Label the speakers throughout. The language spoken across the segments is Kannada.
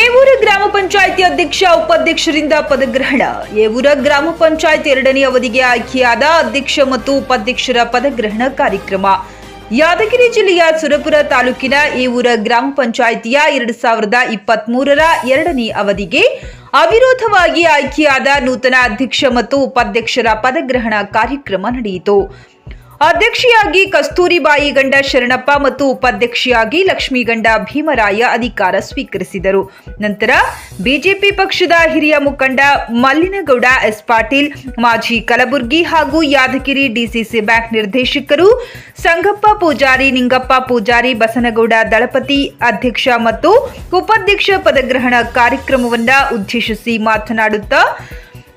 Speaker 1: ಏವೂರ ಗ್ರಾಮ ಪಂಚಾಯಿತಿ ಅಧ್ಯಕ್ಷ ಉಪಾಧ್ಯಕ್ಷರಿಂದ ಪದಗ್ರಹಣ. ಏವೂರ ಗ್ರಾಮ ಪಂಚಾಯಿತಿ 2ನೇ ಅವಧಿಗೆ ಆಯ್ಕೆಯಾದ ಅಧ್ಯಕ್ಷ ಮತ್ತು ಉಪಾಧ್ಯಕ್ಷರ ಪದಗ್ರಹಣ ಕಾರ್ಯಕ್ರಮ ಯಾದಗಿರಿ ಜಿಲ್ಲೆಯ ಸುರಪುರ ತಾಲೂಕಿನ ಏವೂರ ಗ್ರಾಮ ಪಂಚಾಯಿತಿಯ 2023ರ 2ನೇ ಅವಧಿಗೆ ಅವಿರೋಧವಾಗಿ ಆಯ್ಕೆಯಾದ ನೂತನ ಅಧ್ಯಕ್ಷ ಮತ್ತು ಉಪಾಧ್ಯಕ್ಷರ ಪದಗ್ರಹಣ ಕಾರ್ಯಕ್ರಮ ನಡೆಯಿತು. ಅಧ್ಯಕ್ಷೆಯಾಗಿ ಕಸ್ತೂರಿಬಾಯಿ ಗಂಡ ಶರಣಪ್ಪ ಮತ್ತು ಉಪಾಧ್ಯಕ್ಷೆಯಾಗಿ ಲಕ್ಷ್ಮೀಗಂಡ ಭೀಮರಾಯ ಅಧಿಕಾರ ಸ್ವೀಕರಿಸಿದರು. ನಂತರ ಬಿಜೆಪಿ ಪಕ್ಷದ ಹಿರಿಯ ಮುಖಂಡ ಮಲ್ಲಿನಗೌಡ ಎಸ್ ಪಾಟೀಲ್, ಮಾಜಿ ಕಲಬುರ್ಗಿ ಹಾಗೂ ಯಾದಗಿರಿ ಡಿಸಿಸಿ ಬ್ಯಾಂಕ್ ನಿರ್ದೇಶಕರು ಸಂಗಪ್ಪ ಪೂಜಾರಿ, ನಿಂಗಪ್ಪ ಪೂಜಾರಿ, ಬಸನಗೌಡ ದಳಪತಿ ಅಧ್ಯಕ್ಷ ಮತ್ತು ಉಪಾಧ್ಯಕ್ಷ ಪದಗ್ರಹಣ ಕಾರ್ಯಕ್ರಮವನ್ನು ಉದ್ದೇಶಿಸಿ ಮಾತನಾಡುತ್ತಾ,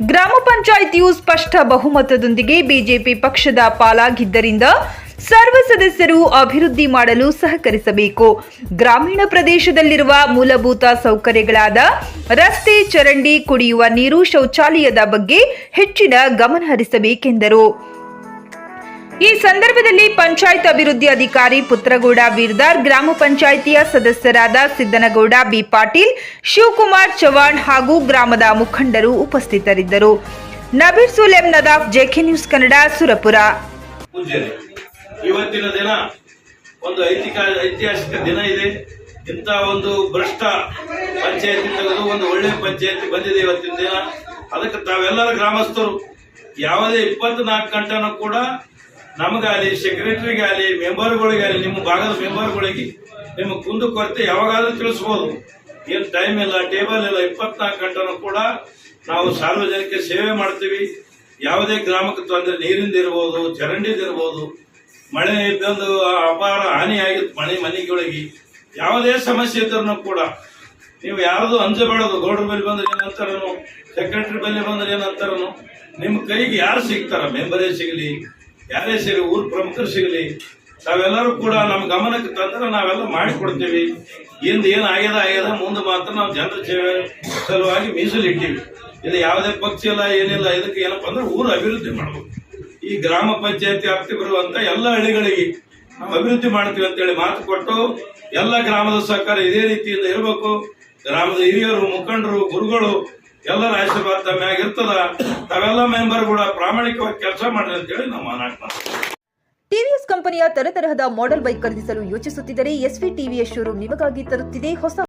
Speaker 1: ಗ್ರಾಮ ಪಂಚಾಯಿತಿಯು ಸ್ಪಷ್ಟ ಬಹುಮತದೊಂದಿಗೆ ಬಿಜೆಪಿ ಪಕ್ಷದ ಪಾಲಾಗಿದ್ದರಿಂದ ಸರ್ವ ಸದಸ್ಯರು ಅಭಿವೃದ್ಧಿ ಮಾಡಲು ಸಹಕರಿಸಬೇಕು. ಗ್ರಾಮೀಣ ಪ್ರದೇಶದಲ್ಲಿರುವ ಮೂಲಭೂತ ಸೌಕರ್ಯಗಳಾದ ರಸ್ತೆ, ಚರಂಡಿ, ಕುಡಿಯುವ ನೀರು, ಶೌಚಾಲಯದ ಬಗ್ಗೆ ಹೆಚ್ಚಿನ ಗಮನ ಹರಿಸಬೇಕೆಂದರು. ಈ ಸಂದರ್ಭದಲ್ಲಿ ಪಂಚಾಯತ್ ಅಭಿವೃದ್ಧಿ ಅಧಿಕಾರಿ ಪುತ್ರಗೌಡ ಬೀರ್ದಾರ್, ಗ್ರಾಮ ಪಂಚಾಯಿತಿಯ ಸದಸ್ಯರಾದ ಸಿದ್ದನಗೌಡ ಬಿ ಪಾಟೀಲ್, ಶಿವಕುಮಾರ್ ಚವಾಣ್ ಹಾಗೂ ಗ್ರಾಮದ ಮುಖಂಡರು ಉಪಸ್ಥಿತರಿದ್ದರು. Nabeer ಸುಲೇಂ Nadaf, JK news Kannada, Surapura.
Speaker 2: ಇವತ್ತಿನ ದಿನ ಒಂದು ಐತಿಹಾಸಿಕ ದಿನ ಇದೆ. ಇಂಥ ಒಂದು ಭ್ರಷ್ಟ ಪಂಚಾಯತಿ ತೆಗೆದು ಒಂದು ಒಳ್ಳೆ ಪಂಚಾಯತಿ ಬಂದಿದೆ ಇವತ್ತಿನ ದಿನ. ಅದಕ್ಕೆ ತಾವೆಲ್ಲರ ಗ್ರಾಮಸ್ಥರು ಯಾವುದೇ 24 ಗಂಟೆನೂ ಕೂಡ ನಮಗಾಗಲಿ, ಸೆಕ್ರೆಟರಿಗಾಗಲಿ, ಮೆಂಬರ್ಗಳಿಗಾಗಲಿ, ನಿಮ್ಮ ಭಾಗದ ಮೆಂಬರ್ಗಳಿಗೆ ನಿಮ್ಮ ಕುಂದು ಕೊರತೆ ಯಾವಾಗಾದ್ರೂ ತಿಳಿಸ್ಬೋದು. ಏನು ಟೈಮ್ ಇಲ್ಲ, ಟೇಬಲ್ ಇಲ್ಲ, 24 ಗಂಟೆನೂ ಕೂಡ ನಾವು ಸಾರ್ವಜನಿಕ ಸೇವೆ ಮಾಡ್ತೀವಿ. ಯಾವುದೇ ಗ್ರಾಮಕ್ಕೆ ತೊಂದರೆ, ನೀರಿಂದ ಇರ್ಬೋದು, ಚರಂಡಿದಿರ್ಬೋದು, ಮಳೆ ಬಂದು ಅಪಾರ ಹಾನಿಯಾಗಿತ್ತು ಮನೆಗಳಿಗೆ, ಯಾವುದೇ ಸಮಸ್ಯೆ ಇದ್ರೂ ಕೂಡ ನೀವು ಯಾರ್ದು ಅಂಜಬೇಡೋದು. ಗೌಡ್ರ ಬಳಿ ಬಂದ್ರೆ ಏನಂತಾರನು, ಸೆಕ್ರೆಟರಿ ಬಳಿ ಬಂದ್ರೆ ಏನಂತಾರನು, ನಿಮ್ಮ ಕೈಗೆ ಯಾರು ಸಿಗ್ತಾರ, ಮೆಂಬರೇ ಸಿಗಲಿ, ಯಾರೇ ಸಿಗಲಿ, ಊರ್ ಪ್ರಮುಖರು ಸಿಗಲಿ, ತಾವೆಲ್ಲರೂ ಕೂಡ ನಮ್ಮ ಗಮನಕ್ಕೆ ತಂದ್ರೆ ನಾವೆಲ್ಲ ಮಾಡಿಕೊಡ್ತೀವಿ. ಏನ್ ಆಗ್ಯದ ಮುಂದೆ ಮಾತ್ರ ನಾವು ಜನರ ಸೇವೆ ಸಲುವಾಗಿ ಮೀಸಲಿಟ್ಟಿವಿ. ಇಲ್ಲಿ ಯಾವುದೇ ಪಕ್ಷ ಇಲ್ಲ, ಏನಿಲ್ಲ. ಇದಕ್ಕೆ ಏನಪ್ಪಾ ಅಂದ್ರೆ ಊರು ಅಭಿವೃದ್ಧಿ ಮಾಡಬೇಕು. ಈ ಗ್ರಾಮ ಪಂಚಾಯತಿ ವ್ಯಾಪ್ತಿ ಬರುವಂತ ಎಲ್ಲ ಹಳ್ಳಿಗಳಿಗೆ ನಾವು ಅಭಿವೃದ್ಧಿ ಮಾಡ್ತೀವಿ ಅಂತೇಳಿ ಮಾತು ಕೊಟ್ಟು, ಎಲ್ಲ ಗ್ರಾಮದ ಸಹಕಾರ ಇದೇ ರೀತಿಯಿಂದ ಇರಬೇಕು. ಗ್ರಾಮದ ಹಿರಿಯರು, ಮುಖಂಡರು, ಗುರುಗಳು ಎಲ್ಲರ ಆಶೀರ್ವಾದ ತಮ್ಮ ಮ್ಯಾಗ ಇರ್ತದ. ತಾವೆಲ್ಲ ಮೆಂಬರ್ ಕೂಡ ಪ್ರಾಮಾಣಿಕವಾಗಿ ಕೆಲಸ ಮಾಡ್ರಿ ಅಂತೇಳಿ ನಾವು ಮಾತಾಡ್ತಾ.
Speaker 1: ಟಿವಿಎಸ್ ಕಂಪನಿಯ ತರತರಹದ ಮಾಡೆಲ್ ಬೈಕ್ ಖರೀದಿಸಲು ಯೋಚಿಸುತ್ತಿದ್ದರೆ ಎಸ್ವಿ ಟಿವಿಎಸ್ ಶೋರೂಮ್ ನಿಮಗಾಗಿ ತರುತ್ತಿದೆ ಹೊಸ